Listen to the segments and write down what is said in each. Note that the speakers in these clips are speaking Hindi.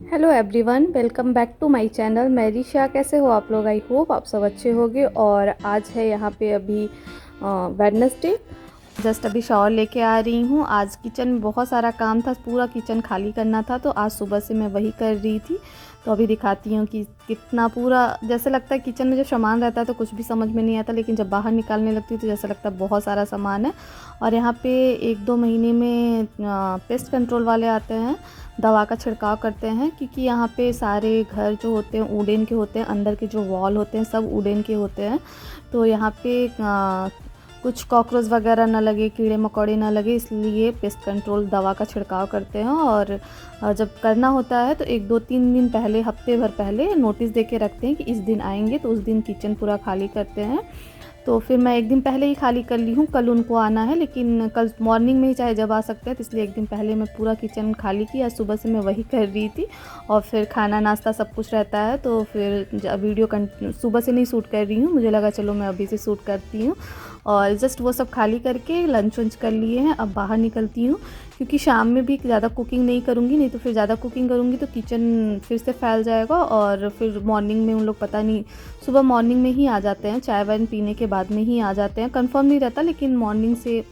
Hello everyone, welcome back to my channel. मैं रिशा। कैसे हो आप लोग? आई होप आप सब अच्छे होंगे। और आज है यहाँ पे अभी वेडनेसडे। जस्ट अभी शावर लेके आ रही हूँ। आज किचन में बहुत सारा काम था, पूरा किचन खाली करना था, तो आज सुबह से मैं वही कर रही थी। तो अभी दिखाती हूँ कि कितना पूरा, जैसे लगता है किचन में जब सामान रहता है तो कुछ भी समझ में नहीं आता, लेकिन जब बाहर निकालने लगती हूँ तो जैसा लगता है बहुत सारा सामान है। और यहाँ पे 1-2 महीने में पेस्ट कंट्रोल वाले आते हैं, दवा का छिड़काव करते हैं, क्योंकि यहाँ पे सारे घर जो होते हैं वुडन के होते हैं, अंदर के जो वॉल होते हैं सब वुडन के होते हैं। तो यहाँ पे कुछ कॉकरोच वगैरह ना लगे, कीड़े मकोड़े ना लगे, इसलिए पेस्ट कंट्रोल दवा का छिड़काव करते हैं। और जब करना होता है तो 1-2-3 दिन पहले, हफ्ते भर पहले नोटिस दे के रखते हैं कि इस दिन आएंगे, तो उस दिन किचन पूरा खाली करते हैं। तो फिर मैं एक दिन पहले ही खाली कर ली हूँ। कल उनको आना है, लेकिन कल मॉर्निंग में ही चाहे जब आ सकते हैं, तो इसलिए एक दिन पहले मैं पूरा किचन खाली किया। सुबह से मैं वही कर रही थी, और फिर खाना नाश्ता सब कुछ रहता है। तो फिर वीडियो सुबह से नहीं शूट कर रही हूँ, मुझे लगा चलो मैं अभी से शूट करती हूँ। और जस्ट वो सब खाली करके लंच वंच कर लिए हैं, अब बाहर निकलती हूँ, क्योंकि शाम में भी ज़्यादा कुकिंग नहीं करूँगी। नहीं तो फिर ज़्यादा कुकिंग करूँगी तो किचन फिर से फैल जाएगा, और फिर मॉर्निंग में उन लोग पता नहीं, सुबह मॉर्निंग में ही आ जाते हैं, चाय वाय पीने के बाद में ही आ जाते हैं। कंफर्म नहीं रहता, लेकिन मॉर्निंग से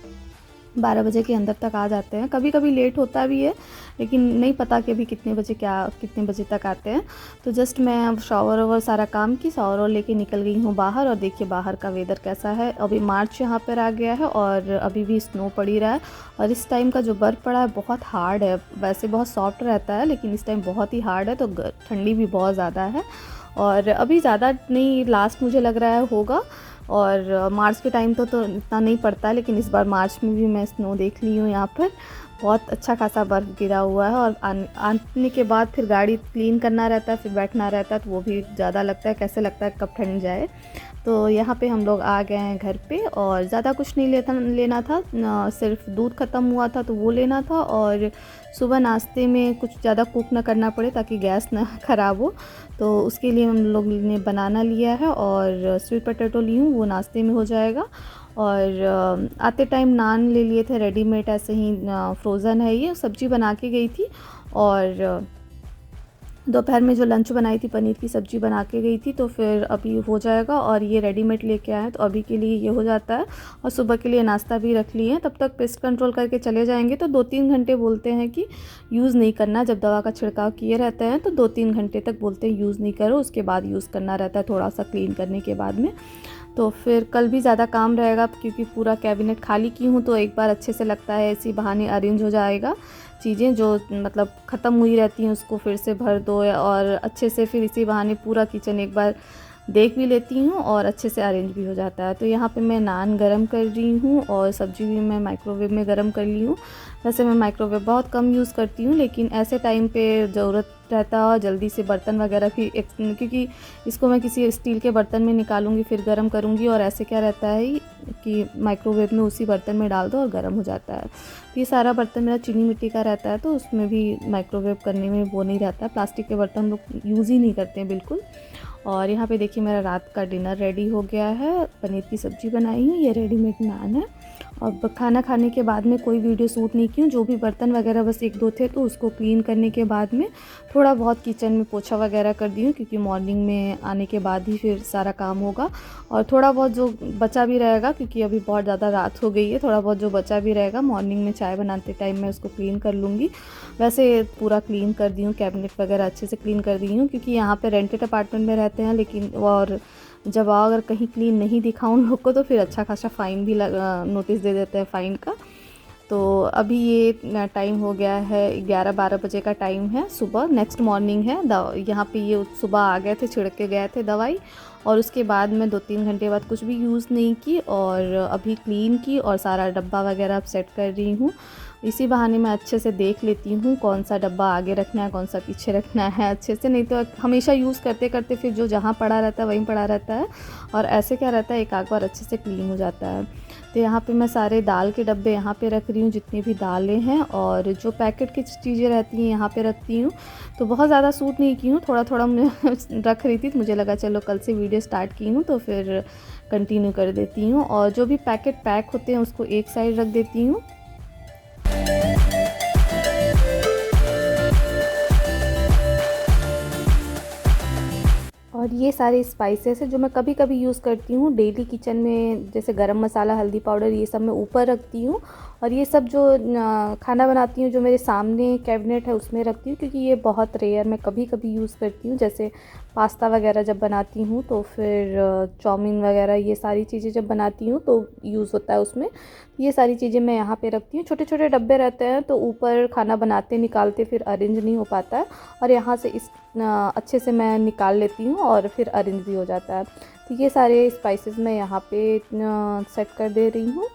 12 बजे के अंदर तक आ जाते हैं। कभी कभी लेट होता भी है, लेकिन नहीं पता कि अभी कितने बजे तक आते हैं। तो जस्ट मैं अब शावर वावर सारा काम की, शावर और लेके निकल गई हूँ बाहर। और देखिए बाहर का वेदर कैसा है। अभी मार्च यहाँ पर आ गया है और अभी भी स्नो पड़ ही रहा है। और इस टाइम का जो बर्फ़ पड़ा है बहुत हार्ड है, वैसे बहुत सॉफ्ट रहता है, लेकिन इस टाइम बहुत ही हार्ड है। तो ठंडी भी बहुत ज़्यादा है, और अभी ज़्यादा नहीं, लास्ट मुझे लग रहा है होगा। और मार्च के टाइम तो इतना नहीं पड़ता है, लेकिन इस बार मार्च में भी मैं स्नो देख ली हूँ। यहाँ पर बहुत अच्छा खासा बर्फ़ गिरा हुआ है। और आने के बाद फिर गाड़ी क्लीन करना रहता है, फिर बैठना रहता है, तो वो भी ज़्यादा लगता है, कैसे लगता है कब ठंड जाए। तो यहाँ पे हम लोग आ गए हैं घर पे, और ज़्यादा कुछ नहीं लेना था, सिर्फ दूध ख़त्म हुआ था तो वो लेना था। और सुबह नाश्ते में कुछ ज़्यादा कुक ना करना पड़े ताकि गैस ना ख़राब हो, तो उसके लिए हम लोग ने बनाना लिया है। और स्वीट पोटैटो ली हूँ, वो नाश्ते में हो जाएगा। और आते टाइम नान ले लिए थे रेडीमेड, ऐसे ही फ्रोज़न है ये। सब्ज़ी बना के गई थी, और दोपहर में जो लंच बनाई थी, पनीर की सब्ज़ी बना के गई थी, तो फिर अभी हो जाएगा। और ये रेडीमेड लेके आए हैं, तो अभी के लिए ये हो जाता है। और सुबह के लिए नाश्ता भी रख लिए हैं, तब तक पेस्ट कंट्रोल करके चले जाएंगे। तो 2-3 घंटे बोलते हैं कि यूज़ नहीं करना, जब दवा का छिड़काव किए रहते हैं तो 2-3 घंटे तक बोलते हैं यूज़ नहीं करो, उसके बाद यूज़ करना रहता है, थोड़ा सा क्लीन करने के बाद में। तो फिर कल भी ज़्यादा काम रहेगा, क्योंकि पूरा कैबिनेट खाली की हूँ, तो एक बार अच्छे से लगता है इसी बहाने अरेंज हो जाएगा। चीज़ें जो मतलब ख़त्म हुई रहती हैं उसको फिर से भर दो, और अच्छे से फिर इसी बहाने पूरा किचन एक बार देख भी लेती हूँ, और अच्छे से अरेंज भी हो जाता है। तो यहाँ पे मैं नान गरम कर रही हूँ, और सब्ज़ी भी मैं माइक्रोवेव में गरम कर ली हूँ। वैसे मैं माइक्रोवेव बहुत कम यूज़ करती हूँ, लेकिन ऐसे टाइम पे ज़रूरत रहता है। और जल्दी से बर्तन वगैरह भी क्योंकि इसको मैं किसी स्टील के बर्तन में निकालूंगी, फिर गर्म करूँगी, और ऐसे क्या रहता है कि माइक्रोवेव में उसी बर्तन में डाल दो और गर्म हो जाता है। ये सारा बर्तन मेरा चीनी मिट्टी का रहता है, तो उसमें भी माइक्रोवेव करने में वो नहीं रहता है। प्लास्टिक के बर्तन लोग यूज़ ही नहीं करते हैं बिल्कुल। और यहाँ पे देखिए मेरा रात का डिनर रेडी हो गया है। पनीर की सब्ज़ी बनाई हूँ, ये रेडीमेड नान है। और खाना खाने के बाद में कोई वीडियो शूट नहीं की हूँ, जो भी बर्तन वगैरह बस 1-2 थे, तो उसको क्लीन करने के बाद में थोड़ा बहुत किचन में पोछा वगैरह कर दी हूँ, क्योंकि मॉर्निंग में आने के बाद ही फिर सारा काम होगा। और थोड़ा बहुत जो बचा भी रहेगा, क्योंकि अभी बहुत ज़्यादा रात हो गई है, थोड़ा बहुत जो बचा भी रहेगा मॉर्निंग में चाय बनाते टाइम मैं उसको क्लीन कर लूँगी। वैसे पूरा क्लीन कर दी हूँ, कैबिनेट वगैरह अच्छे से क्लीन कर दी हूँ, क्योंकि यहाँ पे रेंटेड अपार्टमेंट में रहते हैं। लेकिन और जब अगर कहीं क्लीन नहीं दिखा उन लोग को, तो फिर अच्छा खासा फ़ाइन भी नोटिस दे देते हैं फ़ाइन का। तो अभी ये टाइम हो गया है, 11-12 बजे का टाइम है, सुबह नेक्स्ट मॉर्निंग है। यहाँ पे ये सुबह आ गए थे, छिड़क के गए थे दवाई, और उसके बाद मैं 2-3 घंटे बाद कुछ भी यूज़ नहीं की, और अभी क्लीन की और सारा डब्बा वगैरह अब सेट कर रही हूँ। इसी बहाने मैं अच्छे से देख लेती हूँ कौन सा डब्बा आगे रखना है, कौन सा पीछे रखना है अच्छे से। नहीं तो हमेशा यूज़ करते करते फिर जो जहाँ पड़ा रहता है वहीं पड़ा रहता है, और ऐसे क्या रहता है एक आध बार अच्छे से क्लीन हो जाता है। तो यहाँ पे मैं सारे दाल के डब्बे यहाँ पे रख रही हूँ, जितनी भी दालें हैं, और जो पैकेट की चीज़ें रहती हैं यहाँ पे रखती हूँ। तो बहुत ज़्यादा सूट नहीं की हूँ, थोड़ा थोड़ा मैं रख रही थी, तो मुझे लगा चलो कल से वीडियो स्टार्ट की हूँ तो फिर कंटिन्यू कर देती हूँ। और जो भी पैकेट पैक होते हैं उसको एक साइड रख देती हूँ। और ये सारे स्पाइसेस हैं जो मैं कभी कभी यूज़ करती हूँ डेली किचन में, जैसे गरम मसाला, हल्दी पाउडर, ये सब मैं ऊपर रखती हूँ। और ये सब जो खाना बनाती हूँ जो मेरे सामने कैबिनेट है उसमें रखती हूँ, क्योंकि ये बहुत रेयर मैं कभी कभी यूज़ करती हूँ। जैसे पास्ता वगैरह जब बनाती हूँ तो फिर चाउमीन वगैरह ये सारी चीज़ें जब बनाती हूँ तो यूज़ होता है उसमें। ये सारी चीज़ें मैं यहाँ पे रखती हूँ। छोटे छोटे डब्बे रहते हैं तो ऊपर खाना बनाते निकालते फिर अरेंज नहीं हो पाता है, और यहाँ से इस अच्छे से मैं निकाल लेती हूँ और फिर अरेंज भी हो जाता है। तो ये सारे स्पाइसेस मैं यहाँ पे सेट कर दे रही हूँ।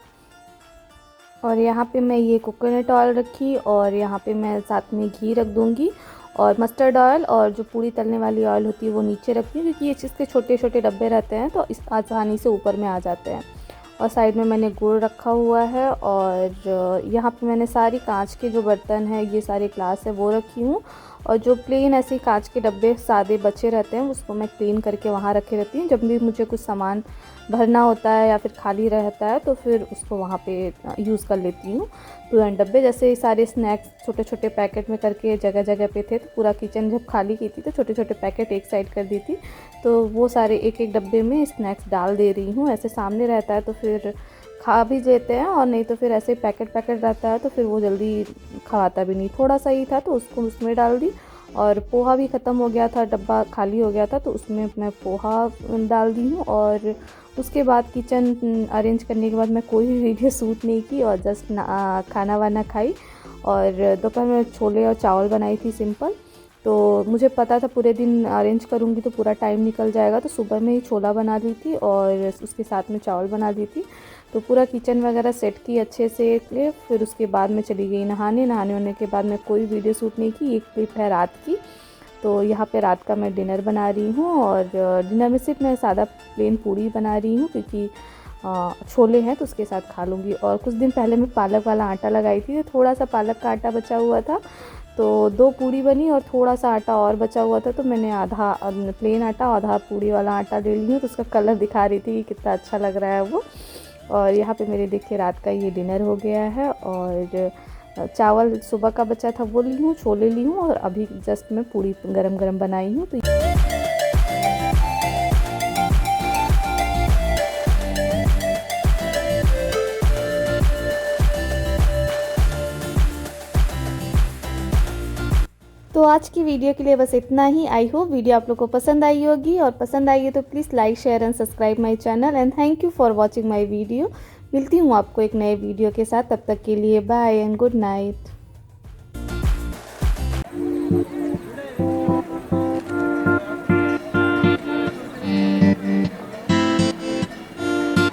और यहाँ पे मैं ये कोकोनट ऑयल रखी, और यहाँ पे मैं साथ में घी रख दूँगी, और मस्टर्ड ऑयल और जो पूड़ी तलने वाली ऑयल होती है वो नीचे रखती हूँ, क्योंकि ये इसके छोटे छोटे डब्बे रहते हैं तो इस आसानी से ऊपर में आ जाते हैं। और साइड में मैंने गुड़ रखा हुआ है, और यहाँ पे मैंने सारी कांच के जो बर्तन हैं, ये सारे ग्लास है वो रखी हूँ। और जो प्लेन ऐसे कांच के डब्बे सादे बचे रहते हैं उसको मैं क्लीन करके वहाँ रखे रहती हूँ। जब भी मुझे कुछ सामान भरना होता है या फिर खाली रहता है तो फिर उसको वहाँ पे यूज़ कर लेती हूँ। पुराने डब्बे जैसे सारे स्नैक्स छोटे छोटे पैकेट में करके जगह जगह पे थे, तो पूरा किचन जब खाली की थी तो छोटे छोटे पैकेट एक साइड कर दी थी, तो वो सारे एक एक डब्बे में स्नैक्स डाल दे रही हूँ। ऐसे सामने रहता है तो फिर खा भी लेते हैं, और नहीं तो फिर ऐसे पैकेट रहता है तो फिर वो जल्दी खाता भी नहीं। थोड़ा सा ही था तो उसको उसमें डाल दी, और पोहा भी ख़त्म हो गया था, डब्बा खाली हो गया था तो उसमें मैं पोहा डाल दी हूँ। और उसके बाद किचन अरेंज करने के बाद मैं कोई भी वीडियो शूट नहीं की, और जस्ट खाना वाना खाई। और दोपहर में छोले और चावल बनाई थी सिंपल। तो मुझे पता था पूरे दिन अरेंज करूँगी तो पूरा टाइम निकल जाएगा, तो सुबह में ही छोला बना ली थी और उसके साथ में चावल बना दी थी। तो पूरा किचन वगैरह सेट की अच्छे से क्लिप, फिर उसके बाद मैं चली गई नहाने होने के बाद मैं कोई वीडियो शूट नहीं की। एक क्लिप है रात की, तो यहाँ पे रात का मैं डिनर बना रही हूँ, और डिनर में सिर्फ मैं सादा प्लेन पूड़ी बना रही हूँ, क्योंकि छोले हैं तो उसके साथ खा लूँगी। और कुछ दिन पहले मैं पालक वाला आटा लगाई थी, तो थोड़ा सा पालक का आटा बचा हुआ था, तो 2 पूड़ी बनी और थोड़ा सा आटा और बचा हुआ था, तो मैंने आधा प्लेन आटा आधा पूड़ी वाला आटा ले ली हूँ। तो उसका कलर दिखा रही थी कि कितना अच्छा लग रहा है वो। और यहाँ पे मेरे देखिए रात का ये डिनर हो गया है, और चावल सुबह का बचा था वो ली हूँ, छोले ली हूँ, और अभी जस्ट मैं पूड़ी गरम गरम बनाई हूँ। तो आज की वीडियो के लिए बस इतना ही। आई होप वीडियो आप लोग को पसंद आई होगी, और पसंद आई है तो please like share and subscribe my channel, and thank you for watching my video. मिलती हूँ आपको एक नए वीडियो के साथ, तब तक के लिए बाय एंड गुड नाइट।